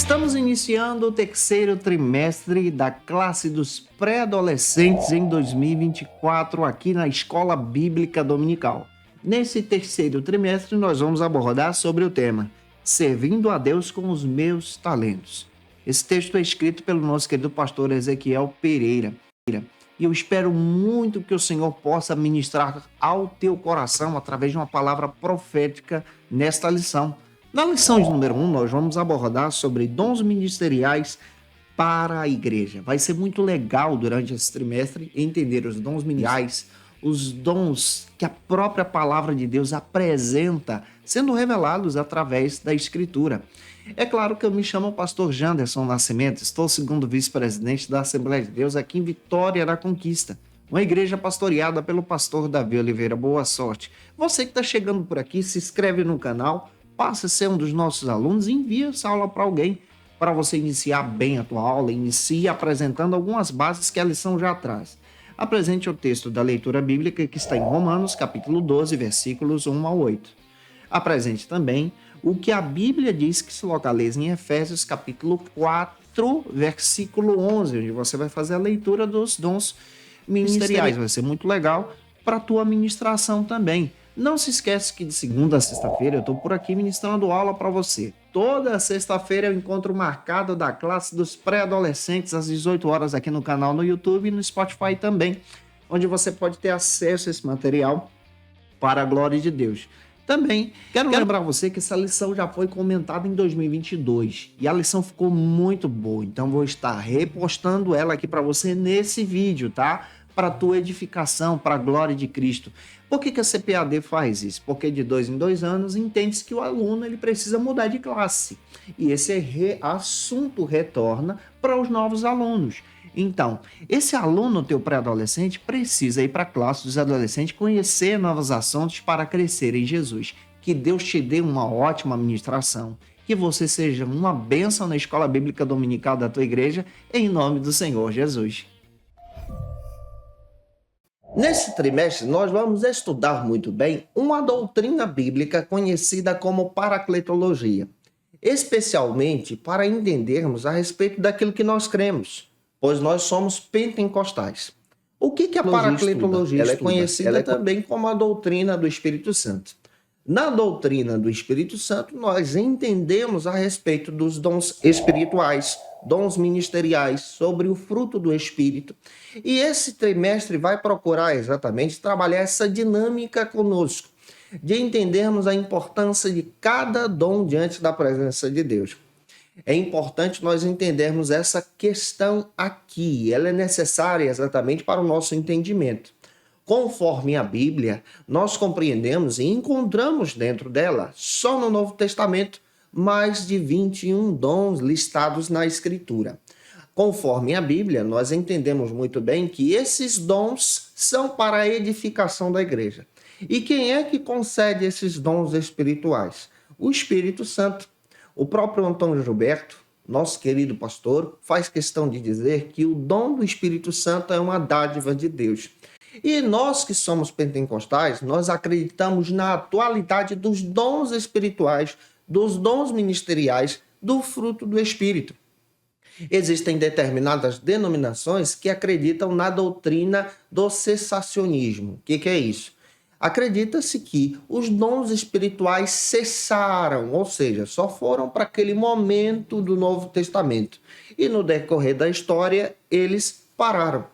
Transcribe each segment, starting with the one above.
Estamos iniciando o terceiro trimestre da classe dos pré-adolescentes em 2024 aqui na Escola Bíblica Dominical. Nesse terceiro trimestre nós vamos abordar sobre o tema Servindo a Deus com os meus talentos. Esse texto é escrito pelo nosso querido pastor Ezequiel Pereira. E eu espero muito que o Senhor possa ministrar ao teu coração através de uma palavra profética nesta lição. Na lição de número 1, nós vamos abordar sobre dons ministeriais para a igreja. Vai ser muito legal durante esse trimestre entender os dons ministeriais, os dons que a própria palavra de Deus apresenta, sendo revelados através da Escritura. É claro que eu me chamo pastor Janderson Nascimento, estou segundo vice-presidente da Assembleia de Deus aqui em Vitória da Conquista, uma igreja pastoreada pelo pastor Davi Oliveira. Boa sorte. Você que está chegando por aqui, se inscreve no canal, passa a ser um dos nossos alunos e envia essa aula para alguém, para você iniciar bem a tua aula, inicie apresentando algumas bases que a lição já traz. Apresente o texto da leitura bíblica que está em Romanos, capítulo 12, versículos 1 ao 8. Apresente também o que a Bíblia diz que se localiza em Efésios, capítulo 4, versículo 11, onde você vai fazer a leitura dos dons ministeriais. Vai ser muito legal para a tua ministração também. Não se esquece que de segunda a sexta-feira eu estou por aqui ministrando aula para você. Toda sexta-feira é o encontro marcado da classe dos pré-adolescentes às 18 horas aqui no canal no YouTube e no Spotify também, onde você pode ter acesso a esse material para a glória de Deus. Também quero lembrar você que essa lição já foi comentada em 2022 e a lição ficou muito boa, então vou estar repostando ela aqui para você nesse vídeo, tá? Para a tua edificação, para a glória de Cristo. Por que a CPAD faz isso? Porque de 2 em 2 anos entende-se que o aluno ele precisa mudar de classe. E esse assunto retorna para os novos alunos. Então, esse aluno, teu pré-adolescente, precisa ir para a classe dos adolescentes, conhecer novos assuntos para crescer em Jesus. Que Deus te dê uma ótima ministração. Que você seja uma bênção na escola bíblica dominical da tua igreja, em nome do Senhor Jesus. Nesse trimestre, nós vamos estudar muito bem uma doutrina bíblica conhecida como paracletologia, especialmente para entendermos a respeito daquilo que nós cremos, pois nós somos pentecostais. O que é a paracletologia? Ela é conhecida também como a doutrina do Espírito Santo. Na doutrina do Espírito Santo, nós entendemos a respeito dos dons espirituais, dons ministeriais, sobre o fruto do Espírito. E esse trimestre vai procurar exatamente trabalhar essa dinâmica conosco, de entendermos a importância de cada dom diante da presença de Deus. É importante nós entendermos essa questão aqui, ela é necessária exatamente para o nosso entendimento. Conforme a Bíblia, nós compreendemos e encontramos dentro dela, só no Novo Testamento, mais de 21 dons listados na Escritura. Conforme a Bíblia, nós entendemos muito bem que esses dons são para a edificação da igreja. E quem é que concede esses dons espirituais? O Espírito Santo. O próprio Antônio Gilberto, nosso querido pastor, faz questão de dizer que o dom do Espírito Santo é uma dádiva de Deus. E nós que somos pentecostais, nós acreditamos na atualidade dos dons espirituais, dos dons ministeriais, do fruto do Espírito. Existem determinadas denominações que acreditam na doutrina do cessacionismo. O que é isso? Acredita-se que os dons espirituais cessaram, ou seja, só foram para aquele momento do Novo Testamento. E no decorrer da história, eles pararam.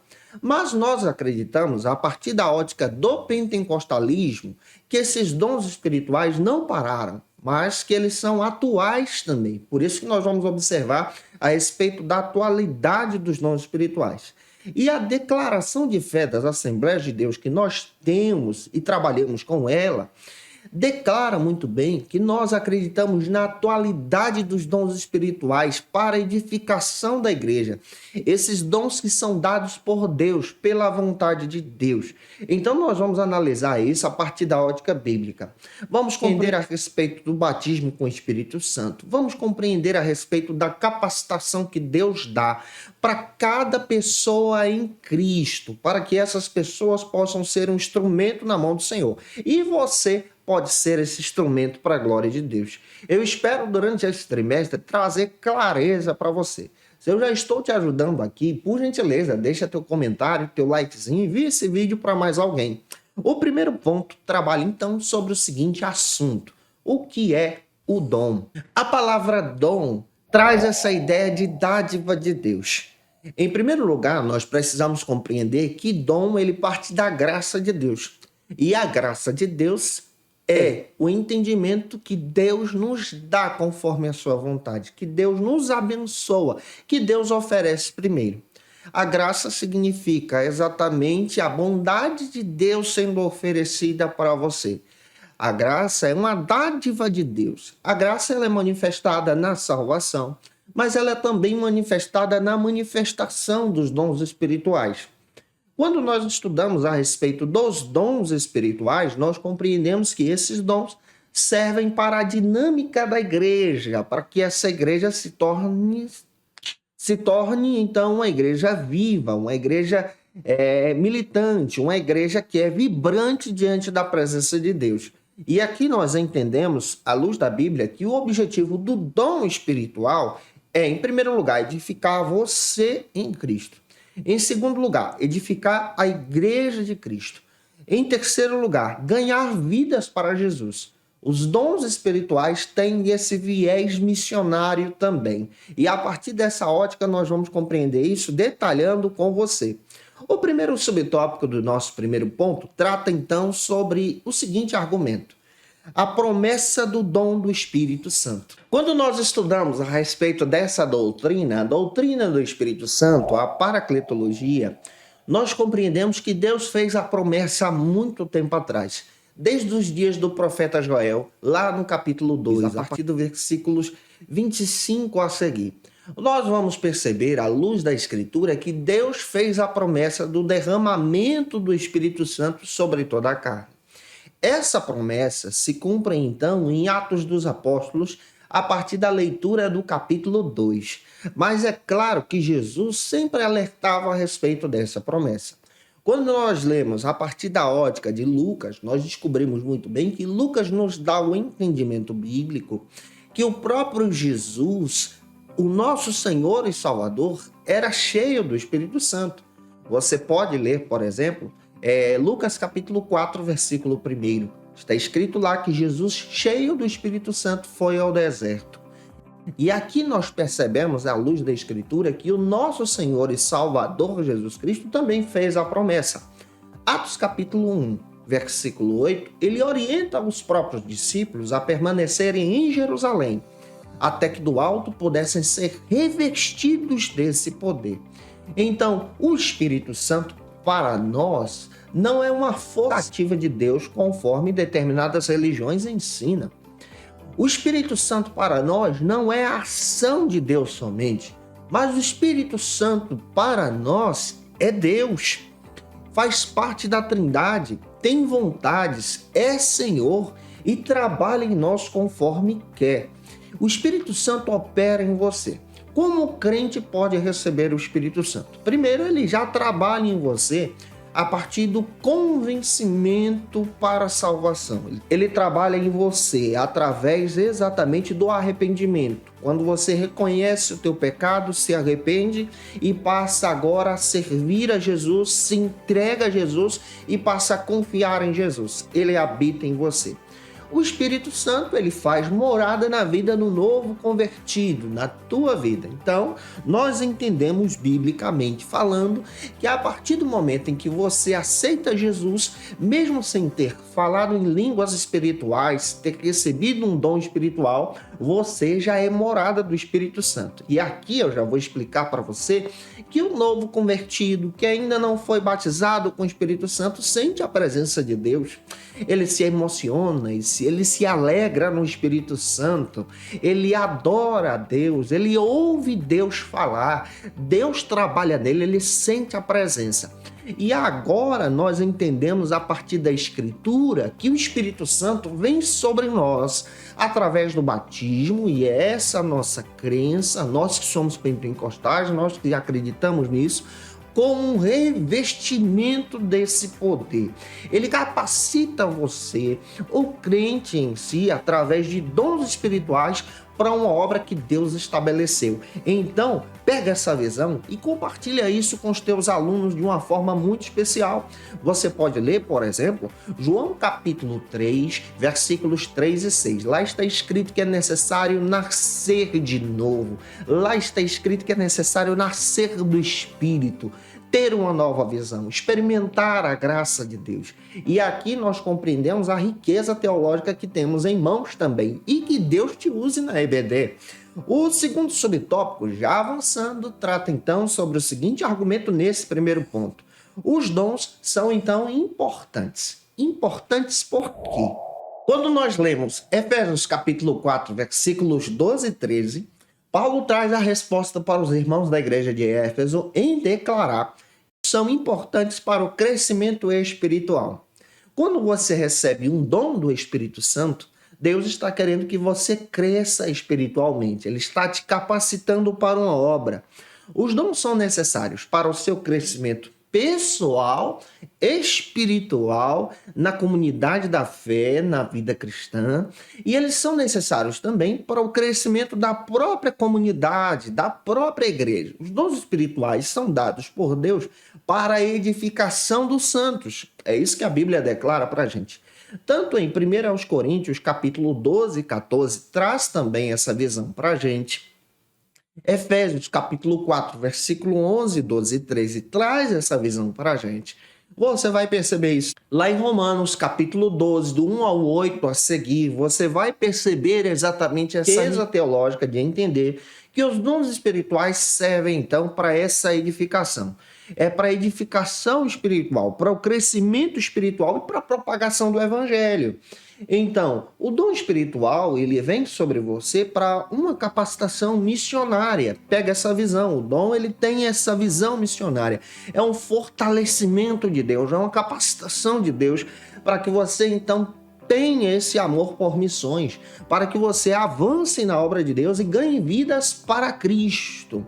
Mas nós acreditamos, a partir da ótica do pentecostalismo, que esses dons espirituais não pararam, mas que eles são atuais também. Por isso que nós vamos observar a respeito da atualidade dos dons espirituais. E a declaração de fé das Assembleias de Deus que nós temos e trabalhamos com ela, declara muito bem que nós acreditamos na atualidade dos dons espirituais para a edificação da igreja. Esses dons que são dados por Deus, pela vontade de Deus. Então nós vamos analisar isso a partir da ótica bíblica. Vamos compreender a respeito do batismo com o Espírito Santo. Vamos compreender a respeito da capacitação que Deus dá para cada pessoa em Cristo, para que essas pessoas possam ser um instrumento na mão do Senhor. E você pode ser esse instrumento para a glória de Deus. Eu espero, durante esse trimestre, trazer clareza para você. Se eu já estou te ajudando aqui, por gentileza, deixa teu comentário, teu likezinho e envia esse vídeo para mais alguém. O primeiro ponto trabalha então sobre o seguinte assunto: o que é o dom? A palavra dom traz essa ideia de dádiva de Deus. Em primeiro lugar, nós precisamos compreender que dom ele parte da graça de Deus. E a graça de Deus é o entendimento que Deus nos dá conforme a sua vontade, que Deus nos abençoa, que Deus oferece primeiro. A graça significa exatamente a bondade de Deus sendo oferecida para você. A graça é uma dádiva de Deus. A graça ela é manifestada na salvação, mas ela é também manifestada na manifestação dos dons espirituais. Quando nós estudamos a respeito dos dons espirituais, nós compreendemos que esses dons servem para a dinâmica da igreja, para que essa igreja se torne então uma igreja viva, uma igreja militante, uma igreja que é vibrante diante da presença de Deus. E aqui nós entendemos, à luz da Bíblia, que o objetivo do dom espiritual é, em primeiro lugar, edificar você em Cristo. Em segundo lugar, edificar a igreja de Cristo. Em terceiro lugar, ganhar vidas para Jesus. Os dons espirituais têm esse viés missionário também. E a partir dessa ótica nós vamos compreender isso detalhando com você. O primeiro subtópico do nosso primeiro ponto trata então sobre o seguinte argumento: a promessa do dom do Espírito Santo. Quando nós estudamos a respeito dessa doutrina, a doutrina do Espírito Santo, a paracletologia, nós compreendemos que Deus fez a promessa há muito tempo atrás, desde os dias do profeta Joel, lá no capítulo 2, a partir do versículos 25 a seguir. Nós vamos perceber, à luz da Escritura, que Deus fez a promessa do derramamento do Espírito Santo sobre toda a carne. Essa promessa se cumpre, então, em Atos dos Apóstolos, a partir da leitura do capítulo 2. Mas é claro que Jesus sempre alertava a respeito dessa promessa. Quando nós lemos a partir da ótica de Lucas, nós descobrimos muito bem que Lucas nos dá o entendimento bíblico que o próprio Jesus, o nosso Senhor e Salvador, era cheio do Espírito Santo. Você pode ler, por exemplo, Lucas capítulo 4, versículo 1. Está escrito lá que Jesus, cheio do Espírito Santo, foi ao deserto. E aqui nós percebemos, à luz da Escritura, que o nosso Senhor e Salvador Jesus Cristo também fez a promessa. Atos capítulo 1, versículo 8, ele orienta os próprios discípulos a permanecerem em Jerusalém, até que do alto pudessem ser revestidos desse poder. Então, o Espírito Santo, para nós, não é uma força ativa de Deus conforme determinadas religiões ensinam. O Espírito Santo para nós não é a ação de Deus somente, mas o Espírito Santo para nós é Deus. Faz parte da Trindade, tem vontades, é Senhor e trabalha em nós conforme quer. O Espírito Santo opera em você. Como o crente pode receber o Espírito Santo? Primeiro, ele já trabalha em você a partir do convencimento para a salvação. Ele trabalha em você através exatamente do arrependimento. Quando você reconhece o teu pecado, se arrepende e passa agora a servir a Jesus, se entrega a Jesus e passa a confiar em Jesus. Ele habita em você. O Espírito Santo, ele faz morada na vida do novo convertido, na tua vida. Então, nós entendemos biblicamente falando que a partir do momento em que você aceita Jesus, mesmo sem ter falado em línguas espirituais, ter recebido um dom espiritual, você já é morada do Espírito Santo. E aqui eu já vou explicar para você que o novo convertido, que ainda não foi batizado com o Espírito Santo, sente a presença de Deus. Ele se emociona, ele se alegra no Espírito Santo, ele adora a Deus, ele ouve Deus falar, Deus trabalha nele, ele sente a presença. E agora nós entendemos a partir da Escritura que o Espírito Santo vem sobre nós através do batismo, e é essa nossa crença, nós que somos pentecostais, nós que acreditamos nisso, com um revestimento desse poder. Ele capacita você, o crente em si, através de dons espirituais, para uma obra que Deus estabeleceu. Então, pega essa visão e compartilha isso com os teus alunos de uma forma muito especial. Você pode ler, por exemplo, João capítulo 3, versículos 3 e 6. Lá está escrito que é necessário nascer de novo. Lá está escrito que é necessário nascer do Espírito, ter uma nova visão, experimentar a graça de Deus. E aqui nós compreendemos a riqueza teológica que temos em mãos também e que Deus te use na EBD. O segundo subtópico, já avançando, trata então sobre o seguinte argumento nesse primeiro ponto. Os dons são então importantes. Importantes por quê? Quando nós lemos Efésios capítulo 4, versículos 12 e 13, Paulo traz a resposta para os irmãos da igreja de Éfeso em declarar que são importantes para o crescimento espiritual. Quando você recebe um dom do Espírito Santo, Deus está querendo que você cresça espiritualmente. Ele está te capacitando para uma obra. Os dons são necessários para o seu crescimento pessoal, espiritual, na comunidade da fé, na vida cristã, e eles são necessários também para o crescimento da própria comunidade, da própria igreja. Os dons espirituais são dados por Deus para a edificação dos santos. É isso que a Bíblia declara para a gente. Tanto em 1 Coríntios, capítulo 12 e 14, traz também essa visão para a gente. Efésios capítulo 4, versículo 11, 12 e 13 traz essa visão para a gente. Você vai perceber isso lá em Romanos capítulo 12, do 1 ao 8 a seguir. Você vai perceber exatamente essa riqueza teológica de entender que os dons espirituais servem então para essa edificação. É para a edificação espiritual, para o crescimento espiritual e para a propagação do evangelho. Então, o dom espiritual, ele vem sobre você para uma capacitação missionária. Pega essa visão, o dom, ele tem essa visão missionária. É um fortalecimento de Deus, é uma capacitação de Deus para que você, então, tenha esse amor por missões, para que você avance na obra de Deus e ganhe vidas para Cristo.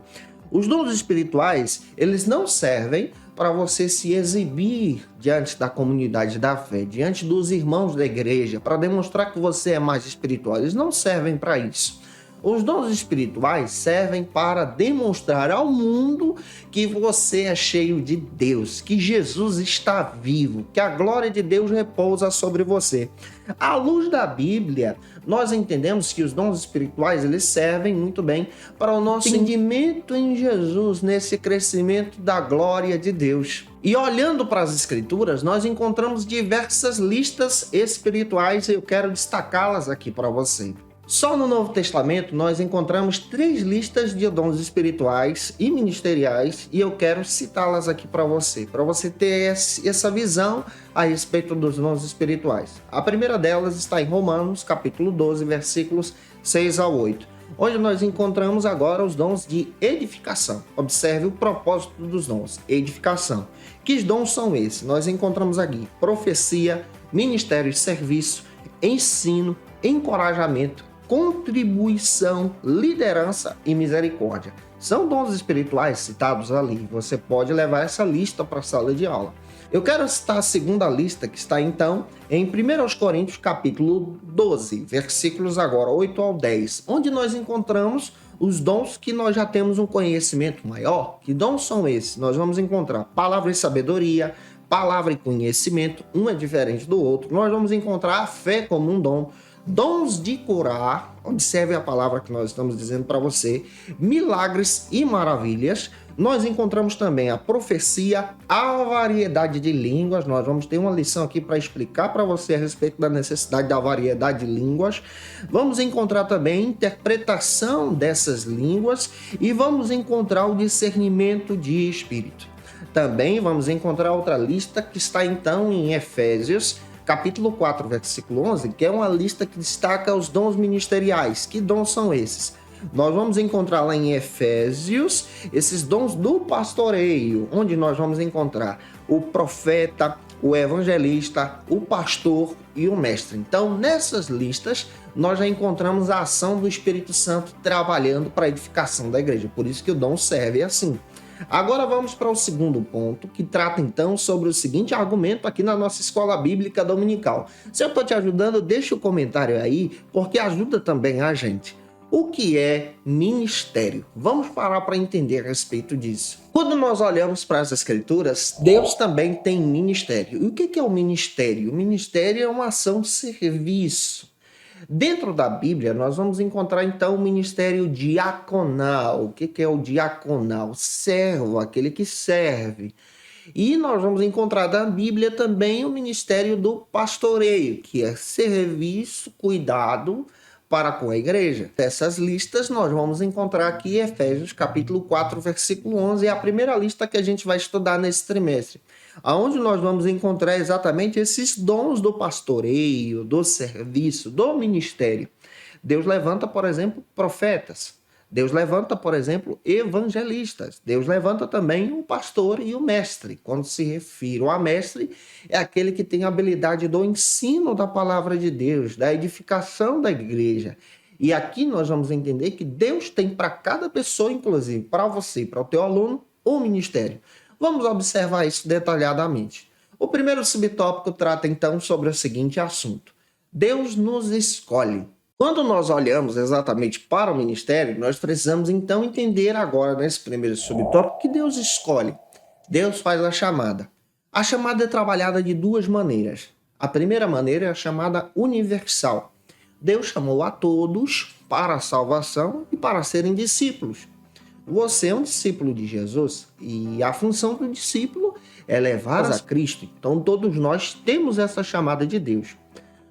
Os dons espirituais, eles não servem para você se exibir diante da comunidade da fé, diante dos irmãos da igreja, para demonstrar que você é mais espiritual. Eles não servem para isso. Os dons espirituais servem para demonstrar ao mundo que você é cheio de Deus, que Jesus está vivo, que a glória de Deus repousa sobre você. À luz da Bíblia, nós entendemos que os dons espirituais, eles servem muito bem para o nosso entendimento em Jesus, nesse crescimento da glória de Deus. E olhando para as Escrituras, nós encontramos diversas listas espirituais e eu quero destacá-las aqui para você. Só no Novo Testamento nós encontramos 3 listas de dons espirituais e ministeriais e eu quero citá-las aqui para você ter essa visão a respeito dos dons espirituais. A primeira delas está em Romanos, capítulo 12, versículos 6 a 8, onde nós encontramos agora os dons de edificação. Observe o propósito dos dons, edificação. Que dons são esses? Nós encontramos aqui profecia, ministério de serviço, ensino, encorajamento, contribuição, liderança e misericórdia. São dons espirituais citados ali. Você pode levar essa lista para a sala de aula. Eu quero citar a segunda lista, que está então em 1 Coríntios capítulo 12, versículos agora 8 ao 10, onde nós encontramos os dons que nós já temos um conhecimento maior. Que dons são esses? Nós vamos encontrar palavra e sabedoria, palavra e conhecimento, um é diferente do outro. Nós vamos encontrar a fé como um dom, dons de curar, observe a palavra que nós estamos dizendo para você, milagres e maravilhas. Nós encontramos também a profecia, a variedade de línguas. Nós vamos ter uma lição aqui para explicar para você a respeito da necessidade da variedade de línguas. Vamos encontrar também a interpretação dessas línguas e vamos encontrar o discernimento de espírito. Também vamos encontrar outra lista que está então em Efésios, capítulo 4, versículo 11, que é uma lista que destaca os dons ministeriais. Que dons são esses? Nós vamos encontrar lá em Efésios esses dons do pastoreio, onde nós vamos encontrar o profeta, o evangelista, o pastor e o mestre. Então, nessas listas, nós já encontramos a ação do Espírito Santo trabalhando para a edificação da igreja. Por isso que o dom serve assim. Agora vamos para o segundo ponto, que trata então sobre o seguinte argumento aqui na nossa escola bíblica dominical. Se eu estou te ajudando, deixa o comentário aí, porque ajuda também a gente. O que é ministério? Vamos parar para entender a respeito disso. Quando nós olhamos para as Escrituras, Deus também tem ministério. E o que é o ministério? O ministério é uma ação de serviço. Dentro da Bíblia, nós vamos encontrar então o ministério diaconal. O que é o diaconal? Servo, aquele que serve. E nós vamos encontrar na Bíblia também o ministério do pastoreio, que é serviço, cuidado para com a igreja. Essas listas nós vamos encontrar aqui em Efésios capítulo 4, versículo 11, é a primeira lista que a gente vai estudar nesse trimestre, aonde nós vamos encontrar exatamente esses dons do pastoreio, do serviço, do ministério. Deus levanta, por exemplo, profetas. Deus levanta, por exemplo, evangelistas. Deus levanta também o pastor e o mestre. Quando se refere a mestre, é aquele que tem a habilidade do ensino da palavra de Deus, da edificação da igreja. E aqui nós vamos entender que Deus tem para cada pessoa, inclusive para você e para o teu aluno, um ministério. Vamos observar isso detalhadamente. O primeiro subtópico trata então sobre o seguinte assunto: Deus nos escolhe. Quando nós olhamos exatamente para o ministério, nós precisamos então entender agora, nesse primeiro subtópico, que Deus escolhe. Deus faz a chamada. A chamada é trabalhada de duas maneiras. A primeira maneira é a chamada universal. Deus chamou a todos para a salvação e para serem discípulos. Você é um discípulo de Jesus e a função do discípulo é levar a Cristo. Então todos nós temos essa chamada de Deus.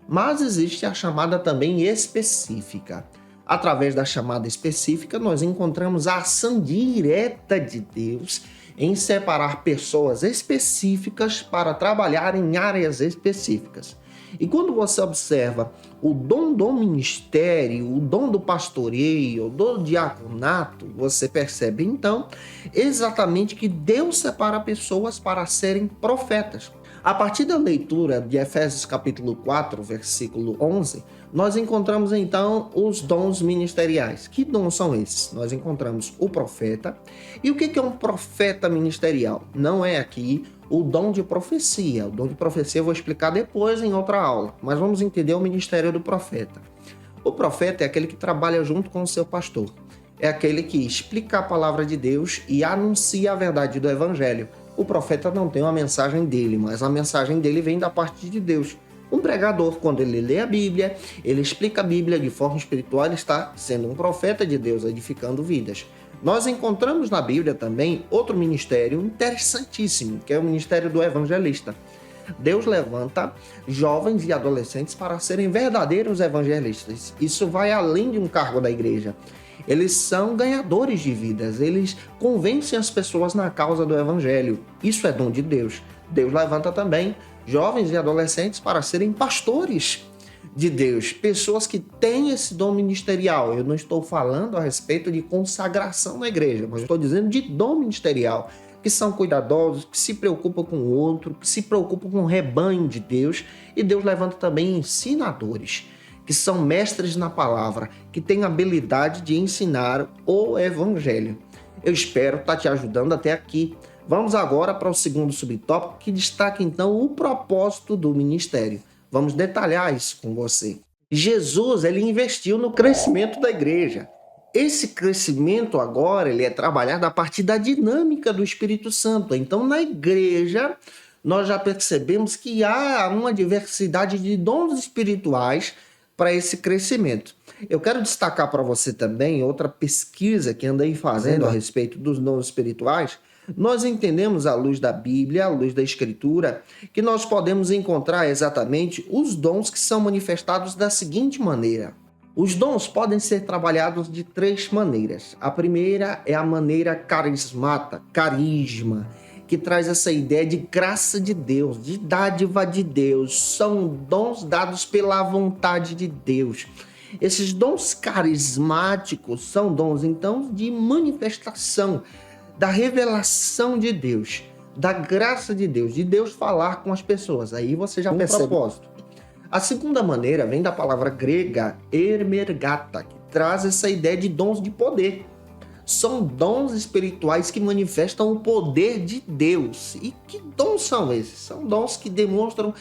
Mas existe a chamada também específica. Através da chamada específica, nós encontramos a ação direta de Deus em separar pessoas específicas para trabalhar em áreas específicas. E quando você observa o dom do ministério, o dom do pastoreio, do diaconato, você percebe então exatamente que Deus separa pessoas para serem profetas. A partir da leitura de Efésios capítulo 4, versículo 11, nós encontramos então os dons ministeriais. Que dons são esses? Nós encontramos o profeta. E o que é um profeta ministerial? Não é aqui o dom de profecia. O dom de profecia eu vou explicar depois em outra aula, mas vamos entender o ministério do profeta. O profeta é aquele que trabalha junto com o seu pastor. É aquele que explica a palavra de Deus e anuncia a verdade do evangelho. O profeta não tem uma mensagem dele, mas a mensagem dele vem da parte de Deus. Um pregador, quando ele lê a Bíblia, ele explica a Bíblia de forma espiritual, ele está sendo um profeta de Deus, edificando vidas. Nós encontramos na Bíblia também outro ministério interessantíssimo, que é o ministério do evangelista. Deus levanta jovens e adolescentes para serem verdadeiros evangelistas. Isso vai além de um cargo da igreja. Eles são ganhadores de vidas, eles convencem as pessoas na causa do evangelho. Isso é dom de Deus. Deus levanta também jovens e adolescentes para serem pastores de Deus, pessoas que têm esse dom ministerial. Eu não estou falando a respeito de consagração na igreja, mas estou dizendo de dom ministerial, que são cuidadosos, que se preocupam com o outro, que se preocupam com o rebanho de Deus. E Deus levanta também ensinadores, que são mestres na palavra, que têm habilidade de ensinar o evangelho. Eu espero estar te ajudando até aqui. Vamos agora para o segundo subtópico, que destaca então o propósito do ministério. Vamos detalhar isso com você. Jesus, ele investiu no crescimento da igreja. Esse crescimento agora, ele é trabalhado a partir da dinâmica do Espírito Santo. Então, na igreja, nós já percebemos que há uma diversidade de dons espirituais para esse crescimento. Eu quero destacar para você também outra pesquisa que andei fazendo a respeito dos dons espirituais. Nós entendemos à luz da Bíblia, à luz da Escritura, que nós podemos encontrar exatamente os dons que são manifestados da seguinte maneira. Os dons podem ser trabalhados de três maneiras. A primeira é a maneira carisma, que traz essa ideia de graça de Deus, de dádiva de Deus. São dons dados pela vontade de Deus. Esses dons carismáticos são dons, então, de manifestação da revelação de Deus, da graça de Deus falar com as pessoas. Aí você já percebe o propósito. A segunda maneira vem da palavra grega ermergata, que traz essa ideia de dons de poder. são dons espirituais que manifestam o poder de Deus. E que dons são esses? São dons que demonstram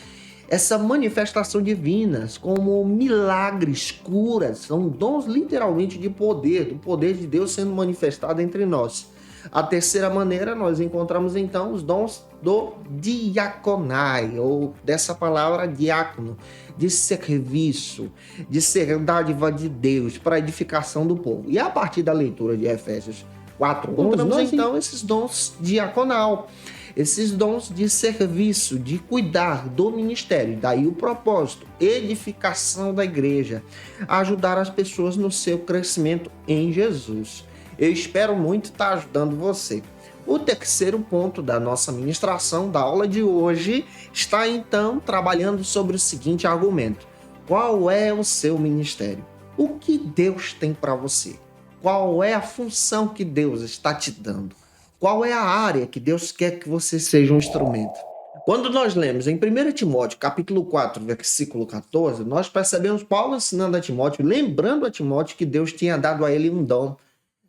essa manifestação divina, como milagres, curas, são dons literalmente de poder, do poder de Deus sendo manifestado entre nós. A terceira maneira, nós encontramos então os dons do diaconai, ou dessa palavra diácono, de serviço, de ser dádiva de Deus para a edificação do povo. E a partir da leitura de Efésios 4, encontramos então esses dons diaconal, esses dons de serviço, de cuidar do ministério. Daí o propósito, edificação da igreja, ajudar as pessoas no seu crescimento em Jesus. Eu espero muito estar ajudando você. O terceiro ponto da nossa ministração, da aula de hoje, está então trabalhando sobre o seguinte argumento: qual é o seu ministério? O que Deus tem para você? Qual é a função que Deus está te dando? Qual é a área que Deus quer que você seja um instrumento? Quando nós lemos em 1 Timóteo, capítulo 4, versículo 14, nós percebemos Paulo ensinando a Timóteo, lembrando a Timóteo que Deus tinha dado a ele um dom.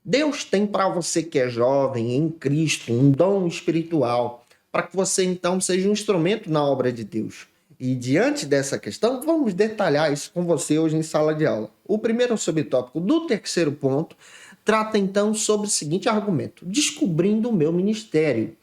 Deus tem para você que é jovem, em Cristo, um dom espiritual, para que você então seja um instrumento na obra de Deus. E diante dessa questão, vamos detalhar isso com você hoje em sala de aula. O primeiro subtópico do terceiro ponto trata então sobre o seguinte argumento: descobrindo o meu ministério.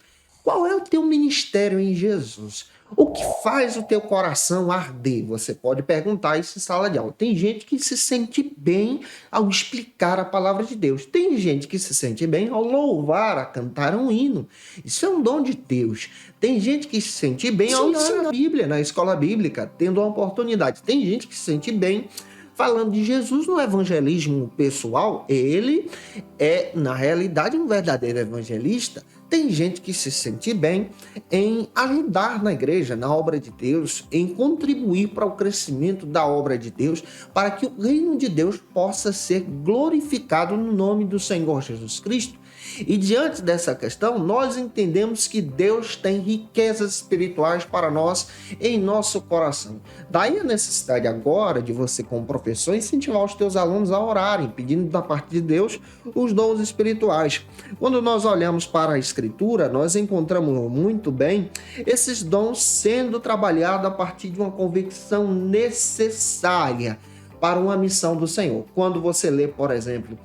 Qual é o teu ministério em Jesus? O que faz o teu coração arder? Você pode perguntar isso em sala de aula. Tem gente que se sente bem ao explicar a palavra de Deus. Tem gente que se sente bem ao louvar, a cantar um hino. Isso é um dom de Deus. Tem gente que se sente bem ao ensinar a Bíblia na escola bíblica, tendo a oportunidade. Tem gente que se sente bem falando de Jesus no evangelismo pessoal. Ele é, na realidade, um verdadeiro evangelista. Tem gente que se sente bem em ajudar na igreja, na obra de Deus, em contribuir para o crescimento da obra de Deus, para que o reino de Deus possa ser glorificado no nome do Senhor Jesus Cristo. E diante dessa questão, nós entendemos que Deus tem riquezas espirituais para nós em nosso coração. Daí a necessidade agora de você, como professor, incentivar os teus alunos a orarem, pedindo da parte de Deus os dons espirituais. Quando nós olhamos para a Escritura, nós encontramos muito bem esses dons sendo trabalhados a partir de uma convicção necessária para uma missão do Senhor. Quando você lê, por exemplo,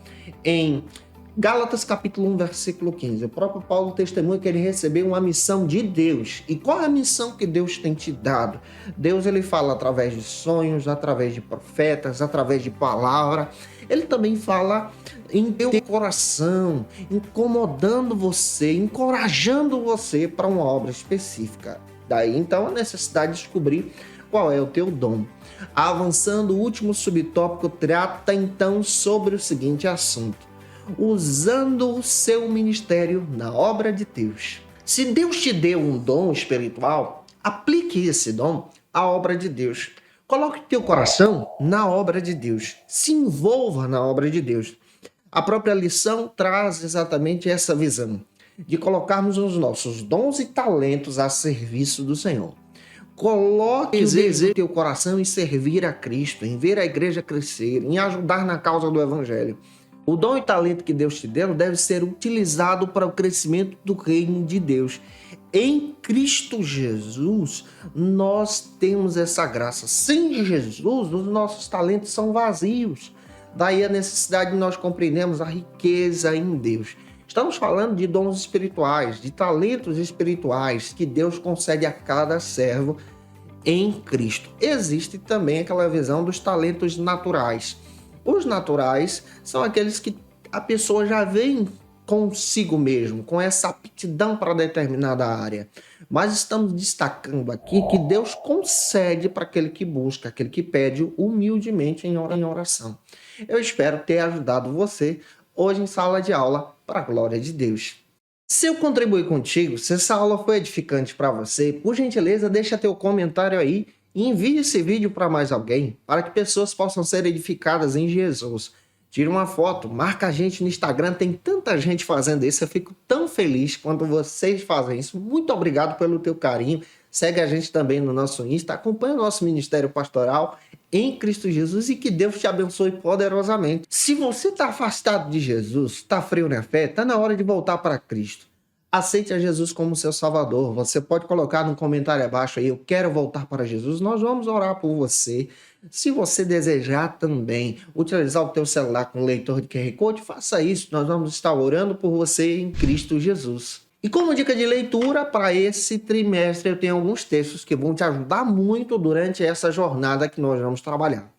em Gálatas capítulo 1, versículo 15, o próprio Paulo testemunha que ele recebeu uma missão de Deus. E qual é a missão que Deus tem te dado? Deus, ele fala através de sonhos, através de profetas, através de palavra. Ele também fala em teu coração, incomodando você, encorajando você para uma obra específica. Daí então a necessidade de descobrir qual é o teu dom. Avançando, o último subtópico trata então sobre o seguinte assunto: usando o seu ministério na obra de Deus. Se Deus te deu um dom espiritual, aplique esse dom à obra de Deus. Coloque teu coração na obra de Deus. Se envolva na obra de Deus. A própria lição traz exatamente essa visão, de colocarmos os nossos dons e talentos a serviço do Senhor. Coloque o teu coração em servir a Cristo, em ver a igreja crescer, em ajudar na causa do Evangelho. O dom e talento que Deus te deu deve ser utilizado para o crescimento do reino de Deus. Em Cristo Jesus, nós temos essa graça. Sem Jesus, os nossos talentos são vazios. Daí a necessidade de nós compreendermos a riqueza em Deus. Estamos falando de dons espirituais, de talentos espirituais que Deus concede a cada servo em Cristo. Existe também aquela visão dos talentos naturais. Os naturais são aqueles que a pessoa já vem consigo mesmo, com essa aptidão para determinada área. Mas estamos destacando aqui que Deus concede para aquele que busca, aquele que pede humildemente em oração. Eu espero ter ajudado você hoje em sala de aula, para a glória de Deus. Se eu contribuir contigo, se essa aula foi edificante para você, por gentileza, deixa teu comentário aí e envie esse vídeo para mais alguém, para que pessoas possam ser edificadas em Jesus. Tira uma foto, marca a gente no Instagram, tem tanta gente fazendo isso, eu fico tão feliz quando vocês fazem isso. Muito obrigado pelo teu carinho. Segue a gente também no nosso Insta, acompanha o nosso Ministério Pastoral em Cristo Jesus e que Deus te abençoe poderosamente. Se você está afastado de Jesus, está frio na fé, está na hora de voltar para Cristo. Aceite a Jesus como seu Salvador. Você pode colocar no comentário abaixo aí, eu quero voltar para Jesus. Nós vamos orar por você. Se você desejar também utilizar o teu celular com leitor de QR Code, faça isso. Nós vamos estar orando por você em Cristo Jesus. E como dica de leitura, para esse trimestre eu tenho alguns textos que vão te ajudar muito durante essa jornada que nós vamos trabalhar.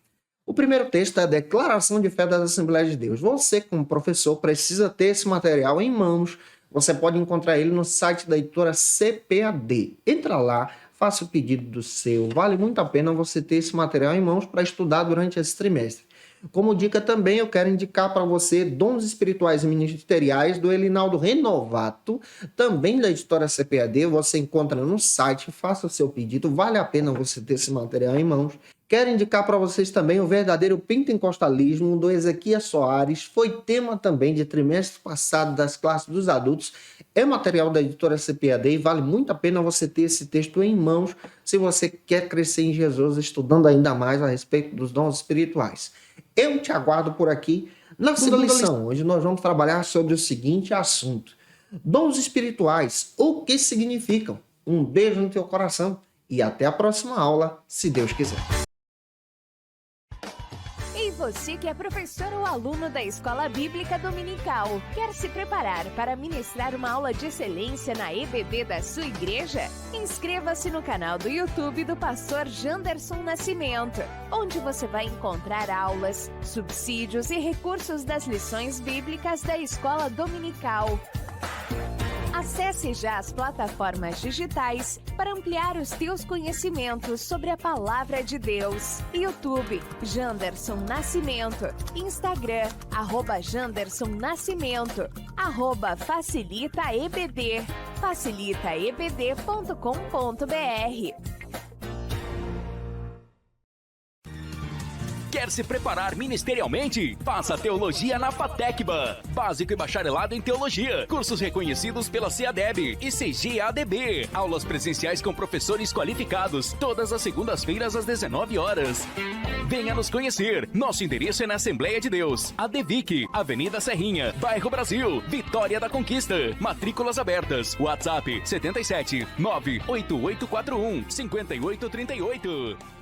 O primeiro texto é a Declaração de Fé das Assembleias de Deus. Você, como professor, precisa ter esse material em mãos. Você pode encontrar ele no site da editora CPAD. Entra lá, faça o pedido do seu. Vale muito a pena você ter esse material em mãos para estudar durante esse trimestre. Como dica também, eu quero indicar para você Dons Espirituais e Ministeriais, do Elinaldo Renovato, também da editora CPAD. Você encontra no site, faça o seu pedido. Vale a pena você ter esse material em mãos. Quero indicar para vocês também o verdadeiro pentecostalismo, do Ezequias Soares. Foi tema também de trimestre passado das classes dos adultos. É material da editora CPAD e vale muito a pena você ter esse texto em mãos se você quer crescer em Jesus, estudando ainda mais a respeito dos dons espirituais. Eu te aguardo por aqui na segunda lição, onde nós vamos trabalhar sobre o seguinte assunto: dons espirituais, o que significam? Um beijo no teu coração e até a próxima aula, se Deus quiser. E você que é professor ou aluno da Escola Bíblica Dominical, quer se preparar para ministrar uma aula de excelência na EBD da sua igreja? Inscreva-se no canal do YouTube do pastor Janderson Nascimento, onde você vai encontrar aulas, subsídios e recursos das lições bíblicas da Escola Dominical. Acesse já as plataformas digitais para ampliar os teus conhecimentos sobre a Palavra de Deus. YouTube, Janderson Nascimento. Instagram, @Janderson Nascimento. @FacilitaEBD. facilitaebd.com.br. Quer se preparar ministerialmente? Faça Teologia na FATECBA. Básico e bacharelado em Teologia. Cursos reconhecidos pela CEADEB e CGADB. Aulas presenciais com professores qualificados. Todas as segundas-feiras às 19 horas. Venha nos conhecer. Nosso endereço é na Assembleia de Deus. ADVIC, Avenida Serrinha, Bairro Brasil, Vitória da Conquista. Matrículas abertas. WhatsApp 77 98841 5838.